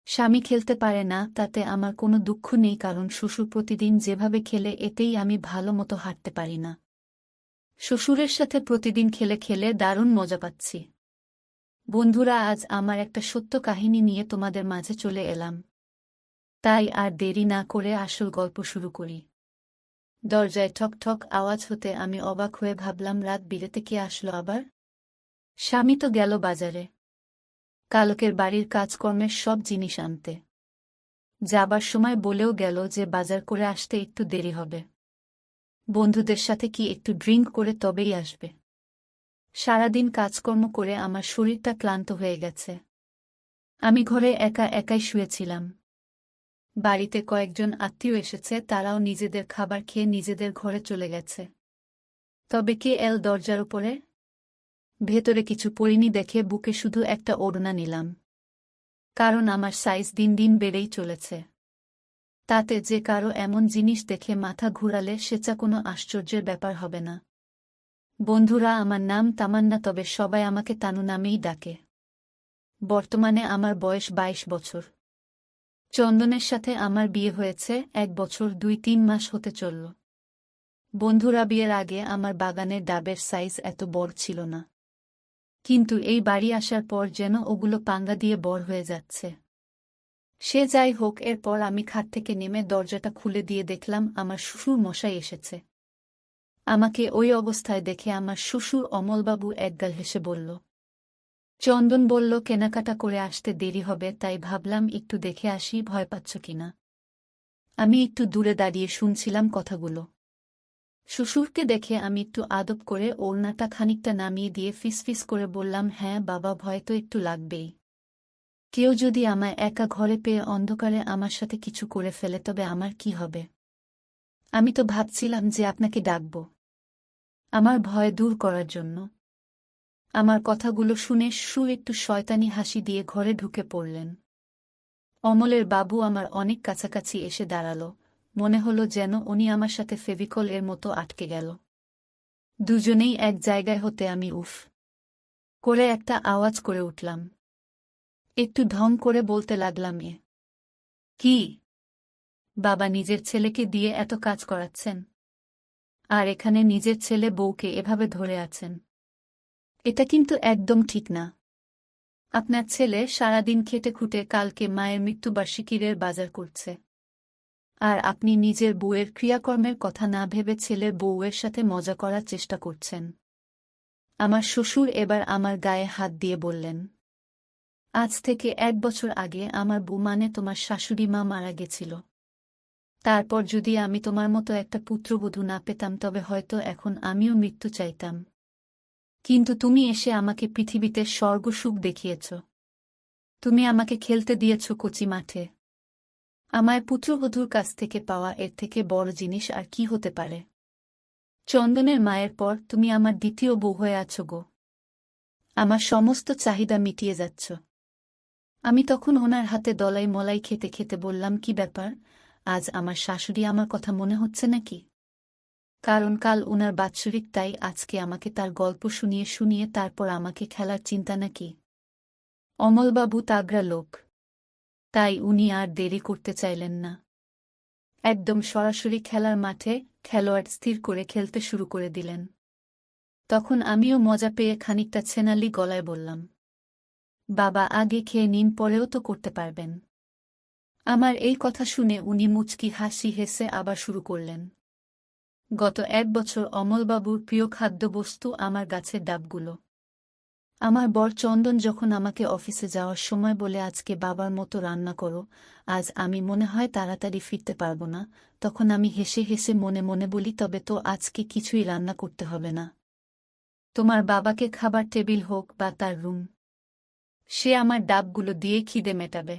স্বামী খেলতে পারে না তাতে আমার কোনো দুঃখ নেই, কারণ শ্বশুর প্রতিদিন যেভাবে খেলে এতেই আমি ভালো মতো হাঁটতে পারি না। শ্বশুরের সাথে প্রতিদিন খেলে খেলে দারুণ মজা পাচ্ছি। বন্ধুরা, আজ আমার একটা সত্য কাহিনী নিয়ে তোমাদের মাঝে চলে এলাম। তাই আর দেরি না করে আসল গল্প শুরু করি। দরজায় ঠক ঠক আওয়াজ হতে আমি অবাক হয়ে ভাবলাম, রাত বিরেতে কে আসলো আবার? স্বামী তো গেল বাজারে কালকের বাড়ির কাজকর্মের সব জিনিস আনতে। যাবার সময় বলেও গেল যে বাজার করে আসতে একটু দেরি হবে, বন্ধুদের সাথে কি একটু ড্রিঙ্ক করে তবেই আসবে। সারাদিন কাজকর্ম করে আমার শরীরটা ক্লান্ত হয়ে গেছে। আমি ঘরে একা একাই শুয়েছিলাম। বাড়িতে কয়েকজন আত্মীয় এসেছে, তারাও নিজেদের খাবার খেয়ে নিজেদের ঘরে চলে গেছে। তবে কে এল দরজার উপরে? ভেতরে কিছু পরিনি দেখে বুকে শুধু একটা ওড়না নিলাম, কারণ আমার সাইজ দিন দিন বেড়েই চলেছে। তাতে যে কারো এমন জিনিস দেখে মাথা ঘুরালে সেটা কোনো আশ্চর্যের ব্যাপার হবে না। বন্ধুরা, আমার নাম তামান্না, তবে সবাই আমাকে তানু নামেই ডাকে। বর্তমানে আমার বয়স 22 বছর। চন্দনের সাথে আমার বিয়ে হয়েছে 1 বছর 2-3 মাস হতে চলল। বন্ধুরা, বিয়ের আগে আমার বাগানের ডাবের সাইজ এত বড় ছিল না, কিন্তু এই বাড়ি আসার পর যেন ওগুলো পাঙ্গা দিয়ে বড় হয়ে যাচ্ছে। সে যাই হোক, এরপর আমি খাট থেকে নেমে দরজাটা খুলে দিয়ে দেখলাম আমার শ্বশুর মশাই এসেছে। আমাকে ওই অবস্থায় দেখে আমার শ্বশুর অমলবাবু একগাল হেসে বলল। চন্দন বলল, কেনাকাটা করে আসতে দেরি হবে, তাই ভাবলাম একটু দেখে আসি, ভয় পাচ্ছ কিনা। আমি একটু দূরে দাঁড়িয়ে শুনছিলাম কথাগুলো। শ্বশুরকে দেখে আমি একটু আদব করে ওড়নাটা খানিকটা নামিয়ে দিয়ে ফিসফিস করে বললাম, হ্যাঁ বাবা, ভয় তো একটু লাগবেই। কেউ যদি আমায় একা ঘরে পেয়ে অন্ধকারে আমার সাথে কিছু করে ফেলে তবে আমার কি হবে? আমি তো ভাবছিলাম যে আপনাকে ডাকব আমার ভয় দূর করার জন্য। আমার কথাগুলো শুনে শ্বশুর একটু শয়তানি হাসি দিয়ে ঘরে ঢুকে পড়লেন। অমলের বাবু আমার অনেক কাছাকাছি এসে দাঁড়াল, মনে হলো যেন উনি আমার সাথে ফেভিকল এর মতো আটকে গেল। দুজনেই এক জায়গায় হতে আমি উফ করে একটা আওয়াজ করে উঠলাম। একটু ঢং করে বলতে লাগলাম, এ কি বাবা, নিজের ছেলেকে দিয়ে এত কাজ করাচ্ছেন, আর এখানে নিজের ছেলে বউকে এভাবে ধরে আছেন? এটা কিন্তু একদম ঠিক না। আপনার ছেলে সারাদিন খেটে খুঁটে কালকে মায়ের মৃত্যুবার্ষিকীর বাজার করছে, আর আপনি নিজের বউয়ের ক্রিয়াকর্মের কথা না ভেবে ছেলের বউয়ের সাথে মজা করার চেষ্টা করছেন। আমার শ্বশুর এবার আমার গায়ে হাত দিয়ে বললেন, আজ থেকে 1 বছর আগে আমার বউ মানে তোমার শাশুড়ি মা মারা গেছিল। তারপর যদি আমি তোমার মতো একটা পুত্রবধূ না পেতাম তবে হয়তো এখন আমিও মৃত্যু চাইতাম। কিন্তু তুমি এসে আমাকে পৃথিবীতে স্বর্গসুখ দেখিয়েছ। তুমি আমাকে খেলতে দিয়েছ কচি মাঠে। আমায় পুত্রবধূর কাছ থেকে পাওয়া এর থেকে বড় জিনিস আর কি হতে পারে? চন্দনের মায়ের পর তুমি আমার দ্বিতীয় বউ হয়ে আছো গো। আমার সমস্ত চাহিদা মিটিয়ে যাচ্ছ। আমি তখন ওনার হাতে দলাই মলাই খেতে খেতে বললাম, কি ব্যাপার, আজ আমার শাশুড়ি আমার কথা মনে হচ্ছে নাকি? কারণ কাল উনার বাৎসরিক, তাই আজকে আমাকে তার গল্প শুনিয়ে শুনিয়ে তারপর আমাকে খেলার চিন্তা নাকি? অমলবাবু তাগড়া লোক, তাই উনি আর দেরি করতে চাইলেন না। একদম সরাসরি খেলার মাঠে খেলোয়াড় স্থির করে খেলতে শুরু করে দিলেন। তখন আমিও মজা পেয়ে খানিকটা ছেনালি গলায় বললাম, বাবা আগে খেয়ে নিন, পরেও তো করতে পারবেন। আমার এই কথা শুনে উনি মুচকি হাসি হেসে আবার শুরু করলেন। গত 1 বছর অমলবাবুর প্রিয় খাদ্যবস্তু আমার গাছের ডাবগুলো। আমার বর চন্দন যখন আমাকে অফিসে যাওয়ার সময় বলে, আজকে বাবার মতো রান্না করো, আজ আমি মনে হয় তাড়াতাড়ি ফিরতে পারবো না, তখন আমি হেসে হেসে মনে মনে বলি, তবে তো আজকে কিছুই রান্না করতে হবে না। তোমার বাবাকে খাবার টেবিল হোক বা তার রুম, সে আমার ডাবগুলো দিয়ে খিদে মেটাবে।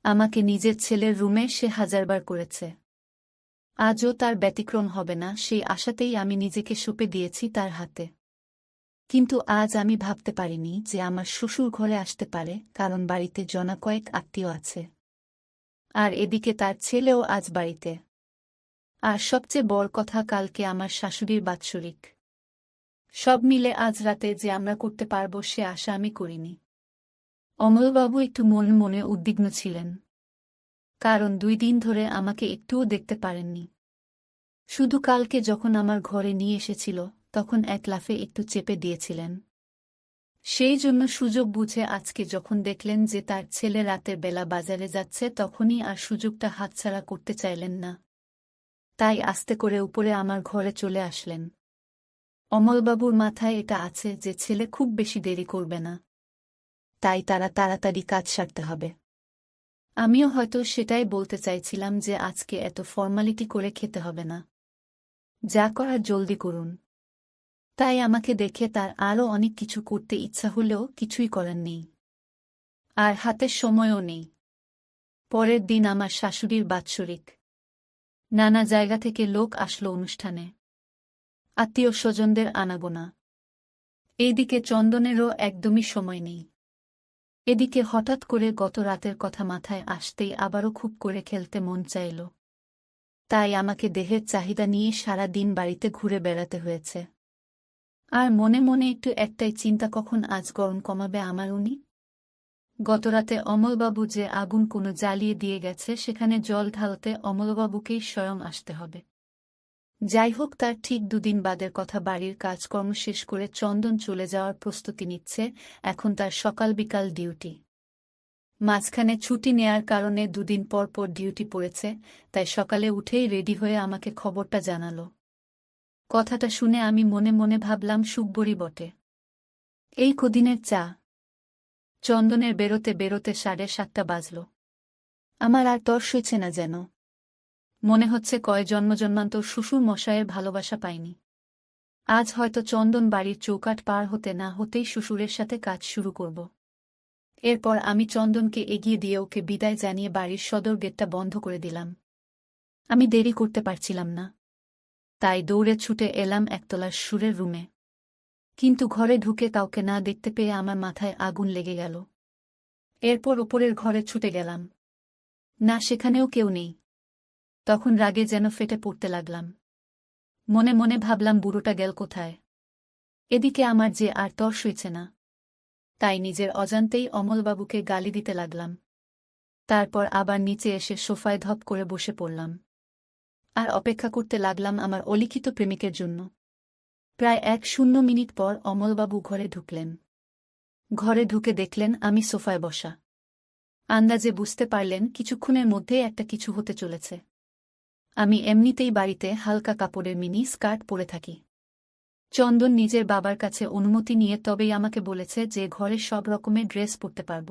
আমাকে নিজের ছেলের রুমে সে 1000বার করেছে, আজও তার ব্যতিক্রম হবে না, সেই আশাতেই আমি নিজেকে সঁপে দিয়েছি তার হাতে। কিন্তু আজ আমি ভাবতে পারিনি যে আমার শ্বশুর ঘরে আসতে পারে, কারণ বাড়িতে জনা কয়েক আত্মীয় আছে, আর এদিকে তার ছেলেও আজ বাড়িতে। আর সবচেয়ে বড় কথা, কালকে আমার শাশুড়ির বাৎসরিক। সব মিলে আজ রাতে যে আমরা করতে পারব সে আশা আমি করিনি। অমলবাবু একটু মনে মনে উদ্বিগ্ন ছিলেন, কারণ 2 দিন ধরে আমাকে একটুও দেখতে পারেননি। শুধু কালকে যখন আমার ঘরে নিয়ে এসেছিল তখন এক লাফে একটু চেপে দিয়েছিলেন। সেই জন্য সুযোগ বুঝে আজকে যখন দেখলেন যে তার ছেলে রাতের বেলা বাজারে যাচ্ছে তখনই আর সুযোগটা হাতছাড়া করতে চাইলেন না। তাই আস্তে করে উপরে আমার ঘরে চলে আসলেন। অমলবাবুর মাথায় এটা আছে যে ছেলে খুব বেশি দেরি করবে না, তাই তারা তাড়াতাড়ি কাজ সারতে হবে। আমিও হয়তো সেটাই বলতে চাইছিলাম যে আজকে এত ফর্মালিটি করে খেতে হবে না, যা করার জলদি করুন। তাই আমাকে দেখে তার আরও অনেক কিছু করতে ইচ্ছা হলেও কিছুই করার নেই, আর হাতের সময়ও নেই। পরের দিন আমার শাশুড়ির বাৎসরিক। নানা জায়গা থেকে লোক আসলো অনুষ্ঠানে, আত্মীয় স্বজনদের আনাগোনা। এইদিকে চন্দনেরও একদমই সময় নেই। এদিকে হঠাৎ করে গত রাতের কথা মাথায় আসতেই আবারও খুব করে খেলতে মন চাইল। তাই আমাকে দেহের চাহিদা নিয়ে সারা দিন বাড়িতে ঘুরে বেড়াতে হয়েছে। আর মনে মনে একটু একটাই চিন্তা, কখন আজ গরম কমাবে আমার উনি। গতরাতে অমলবাবু যে আগুন কোনো জ্বালিয়ে দিয়ে গেছে সেখানে জল ঢালতে অমলবাবুকেই স্বয়ং আসতে হবে। যাই হোক, তার ঠিক 2 দিন বাদের কথা। বাড়ির কাজকর্ম শেষ করে চন্দন চলে যাওয়ার প্রস্তুতি নিচ্ছে। এখন তার সকাল বিকাল ডিউটি। মাঝখানে ছুটি নেয়ার কারণে 2 দিন পর পর ডিউটি পড়েছে, তাই সকালে উঠেই রেডি হয়ে আমাকে খবরটা জানালো। কথাটা শুনে আমি মনে মনে ভাবলাম, সুখবরই বটে। এই কদিনের চা। চন্দনের বেরোতে বেরোতে 7:30 বাজল। আমার আর তর সইছে না যেন। মনে হচ্ছে কয় জন্মজন্মান্তর শ্বশুর মশায়ের ভালোবাসা পাইনি। আজ হয়তো চন্দন বাড়ির চৌকাঠ পার হতে না হতেই শ্বশুরের সাথে কাজ শুরু করব। এরপর আমি চন্দনকে এগিয়ে দিয়ে ওকে বিদায় জানিয়ে বাড়ির সদর গেটটা বন্ধ করে দিলাম। আমি দেরি করতে পারছিলাম না, তাই দৌড়ে ছুটে এলাম একতলার সুরের রুমে। কিন্তু ঘরে ঢুকে কাউকে না দেখতে পেয়ে আমার মাথায় আগুন লেগে গেল। এরপর ওপরের ঘরে ছুটে গেলাম, না সেখানেও কেউ নেই। তখন রাগে যেন ফেটে পড়তে লাগলাম। মনে মনে ভাবলাম, বুড়োটা গেল কোথায়। এদিকে আমার যে আর তর সইছে না, তাই নিজের অজান্তেই অমলবাবুকে গালি দিতে লাগলাম। তারপর আবার নিচে এসে সোফায় ধপ করে বসে পড়লাম আর অপেক্ষা করতে লাগলাম আমার অলিখিত প্রেমিকের জন্য। প্রায় 1-0 মিনিট পর অমলবাবু ঘরে ঢুকলেন। ঘরে ঢুকে দেখলেন আমি সোফায় বসা। আন্দাজে বুঝতে পারলেন কিছুক্ষণের মধ্যেই একটা কিছু হতে চলেছে। আমি এমনিতেই বাড়িতে হালকা কাপড়ের মিনি স্কার্ট পরে থাকি। চন্দন নিজের বাবার কাছে অনুমতি নিয়ে তবেই আমাকে বলেছে যে ঘরে সব রকমের ড্রেস পরতে পারব।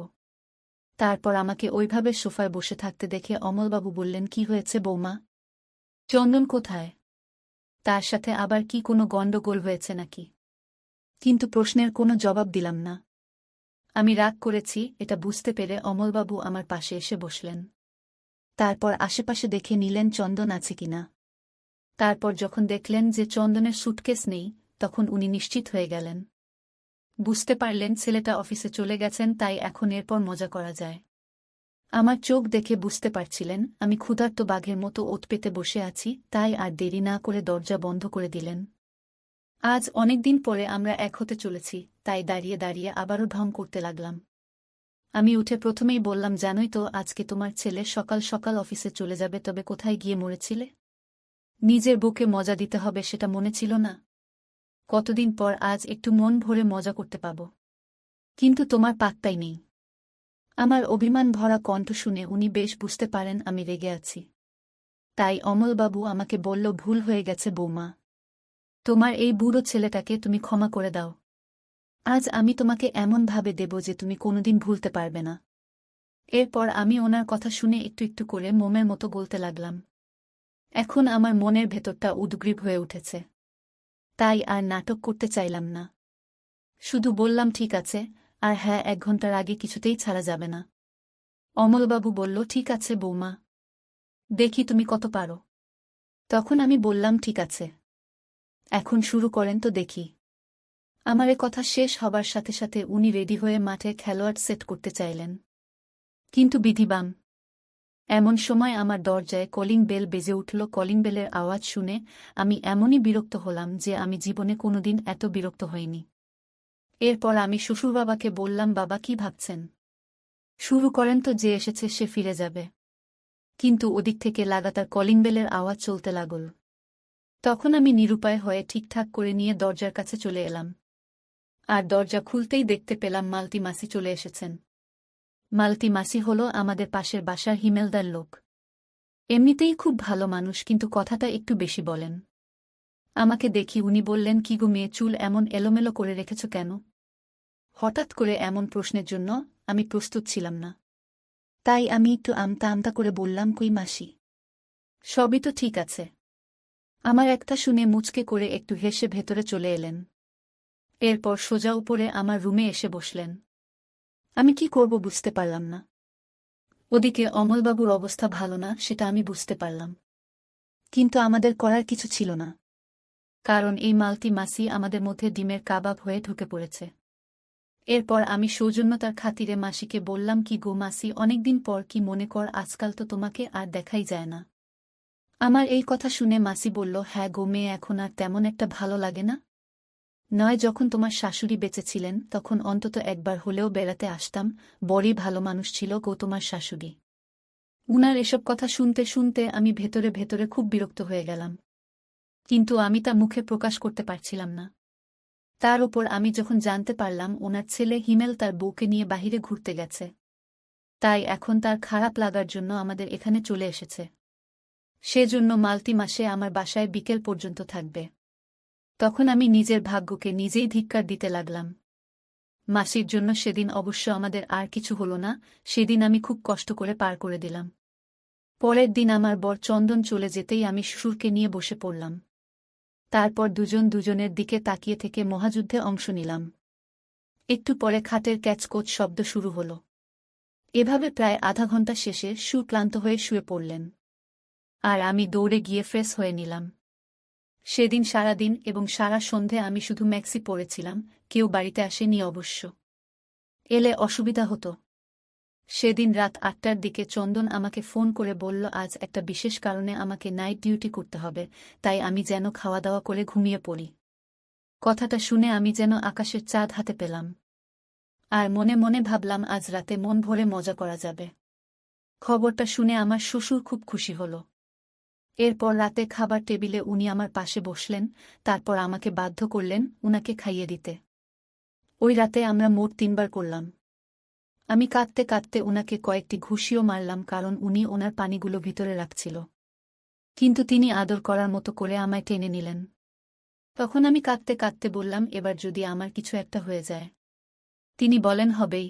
তারপর আমাকে ওইভাবে সোফায় বসে থাকতে দেখে অমলবাবু বললেন, কি হয়েছে বৌমা? চন্দন কোথায়? তার সাথে আবার কি কোনো গণ্ডগোল হয়েছে নাকি? কিন্তু প্রশ্নের কোনো জবাব দিলাম না। আমি রাগ করেছি এটা বুঝতে পেরে অমলবাবু আমার পাশে এসে বসলেন। তারপর আশেপাশে দেখে নিলেন চন্দন আছে কিনা। তারপর যখন দেখলেন যে চন্দনের সুটকেস নেই, তখন উনি নিশ্চিত হয়ে গেলেন। বুঝতে পারলেন ছেলেটা অফিসে চলে গেছেন, তাই এখন এরপর মজা করা যায়। আমার চোখ দেখে বুঝতে পারছিলেন আমি ক্ষুধার্ত বাঘের মতো ওত পেতে বসে আছি, তাই আর দেরি না করে দরজা বন্ধ করে দিলেন। আজ অনেকদিন পরে আমরা এক হতে চলেছি, তাই দাঁড়িয়ে দাঁড়িয়ে আবারও ঢং করতে লাগলাম। আমি উঠে প্রথমেই বললাম, জানোই তো আজকে তোমার ছেলে সকাল সকাল অফিসে চলে যাবে, তবে কোথায় গিয়ে মরেছিলে? নিজের বুকে মজা দিতে হবে সেটা মনে ছিল না? কতদিন পর আজ একটু মন ভরে মজা করতে পাব। কিন্তু তোমার পাত্তাই নেই। আমার অভিমান ভরা কণ্ঠ শুনে উনি বেশ বুঝতে পারেন আমি রেগে আছি। তাই অমলবাবু আমাকে বলল, ভুল হয়ে গেছে বৌমা। তোমার এই বুড়ো ছেলেটাকে তুমি ক্ষমা করে দাও। আজ আমি তোমাকে এমনভাবে দেব যে তুমি কোনোদিন ভুলতে পারবে না। এরপর আমি ওনার কথা শুনে একটু একটু করে মোমের মতো গলতে লাগলাম। এখন আমার মনের ভেতরটা উদ্গ্রীব হয়ে উঠেছে। তাই আর নাটক করতে চাইলাম না। শুধু বললাম, ঠিক আছে, আর হ্যাঁ, 1 ঘন্টার আগে কিছুতেই ছাড়া যাবে না। অমলবাবু বলল, ঠিক আছে বৌমা, দেখি তুমি কত পারো। তখন আমি বললাম, ঠিক আছে, এখন শুরু করেন তো দেখি। আমার এ কথা শেষ হবার সাথে সাথে উনি রেডি হয়ে মাঠে খেলোয়াড় সেট করতে চাইলেন। কিন্তু বিধিবাম, এমন সময় আমার দরজায় কলিং বেল বেজে উঠল। কলিং বেলের আওয়াজ শুনে আমি এমনই বিরক্ত হলাম যে আমি জীবনে কোনোদিন এত বিরক্ত হইনি। এরপর আমি শ্বশুরবাবাকে বললাম, বাবা কি ভাবছেন? শুরু করেন তো যে এসেছে সে ফিরে যাবে। কিন্তু ওদিক থেকে লাগাতার কলিং বেলের আওয়াজ চলতে লাগল। তখন আমি নিরুপায় হয়ে ঠিকঠাক করে নিয়ে দরজার কাছে চলে এলাম। আর দরজা খুলতেই দেখতে পেলাম মালতী মাসি চলে এসেছেন। মালতী মাসি হল আমাদের পাশের বাসার হিমেলদার লোক। এমনিতেই খুব ভালো মানুষ, কিন্তু কথাটা একটু বেশি বলেন। আমাকে দেখি উনি বললেন, কি গো মেয়ে, চুল এমন এলোমেলো করে রেখেছ কেন? হঠাৎ করে এমন প্রশ্নের জন্য আমি প্রস্তুত ছিলাম না। তাই আমি একটু আমতা আমতা করে বললাম, কই মাসি, সবই তো ঠিক আছে। আমার একটা শুনে মুচকে করে একটু হেসে ভেতরে চলে এলেন। এরপর সোজা উপরে আমার রুমে এসে বসলেন। আমি কি করব বুঝতে পারলাম না। ওদিকে অমলবাবুর অবস্থা ভালো না, সেটা আমি বুঝতে পারলাম। কিন্তু আমাদের করার কিছু ছিল না, কারণ এই মালতী মাসি আমাদের মধ্যে ডিমের কাবাব হয়ে ঢুকে পড়েছে। এরপর আমি সৌজন্যতার খাতিরে মাসিকে বললাম, কি গো মাসি, অনেকদিন পর, কি মনে কর, আজকাল তো তোমাকে আর দেখাই যায় না। আমার এই কথা শুনে মাসি বলল, হ্যাঁ গো মেয়ে, এখন আর তেমন একটা ভালো লাগে না। নয় যখন তোমার শাশুড়ি বেঁচে ছিলেন তখন অন্তত একবার হলেও বেড়াতে আসতাম, বড়ই ভালো মানুষ ছিল গো তোমার শাশুড়ি। উনার এসব কথা শুনতে শুনতে আমি ভেতরে ভেতরে খুব বিরক্ত হয়ে গেলাম, কিন্তু আমি তা মুখে প্রকাশ করতে পারছিলাম না। তার ওপর আমি যখন জানতে পারলাম ওনার ছেলে হিমেল তার বউকে নিয়ে বাহিরে ঘুরতে গেছে, তাই এখন তার খারাপ লাগার জন্য আমাদের এখানে চলে এসেছে। সেজন্য মালতী মাসে আমার বাসায় বিকেল পর্যন্ত থাকবে। তখন আমি নিজের ভাগ্যকে নিজেই ধিক্কার দিতে লাগলাম। মাসির জন্য সেদিন অবশ্য আমাদের আর কিছু হল না, সেদিন আমি খুব কষ্ট করে পার করে দিলাম। পরের দিন আমার বর চন্দন চলে যেতেই আমি শ্বশুরকে নিয়ে বসে পড়লাম। তারপর দুজন দুজনের দিকে তাকিয়ে থেকে মহাযুদ্ধে অংশ নিলাম। একটু পরে খাটের ক্যাচকোচ শব্দ শুরু হল। এভাবে প্রায় আধা ঘণ্টা শেষে সুর ক্লান্ত হয়ে শুয়ে পড়লেন। আর আমি দৌড়ে গিয়ে ফ্রেশ হয়ে নিলাম। সেদিন সারাদিন এবং সারা সন্ধে আমি শুধু ম্যাক্সি পরেছিলাম, কেউ বাড়িতে আসেনি অবশ্য। এলে অসুবিধা হতো। সেদিন রাত ৮টার দিকে চন্দন আমাকে ফোন করে বলল, আজ একটা বিশেষ কারণে আমাকে নাইট ডিউটি করতে হবে, তাই আমি যেন খাওয়া দাওয়া করে ঘুমিয়ে পড়ি। কথাটা শুনে আমি যেন আকাশের চাঁদ হাতে পেলাম। আর মনে মনে ভাবলাম, আজ রাতে মন ভরে মজা করা যাবে। খবরটা শুনে আমার শ্বশুর খুব খুশি হল। এরপর রাতে খাবার টেবিলে উনি আমার পাশে বসলেন, তারপর আমাকে বাধ্য করলেন উনাকে খাইয়ে দিতে। ওই রাতে আমরা মোট ৩বার করলাম। আমি কাঁদতে কাঁদতে উনাকে কয়েকটি ঘুষিও মারলাম, কারণ উনি ওনার পানিগুলো ভিতরে রাখছিল। কিন্তু তিনি আদর করার মতো করে আমায় টেনে নিলেন। তখন আমি কাঁদতে কাঁদতে বললাম, এবার যদি আমার কিছু একটা হয়ে যায়। তিনি বলেন, হবেই।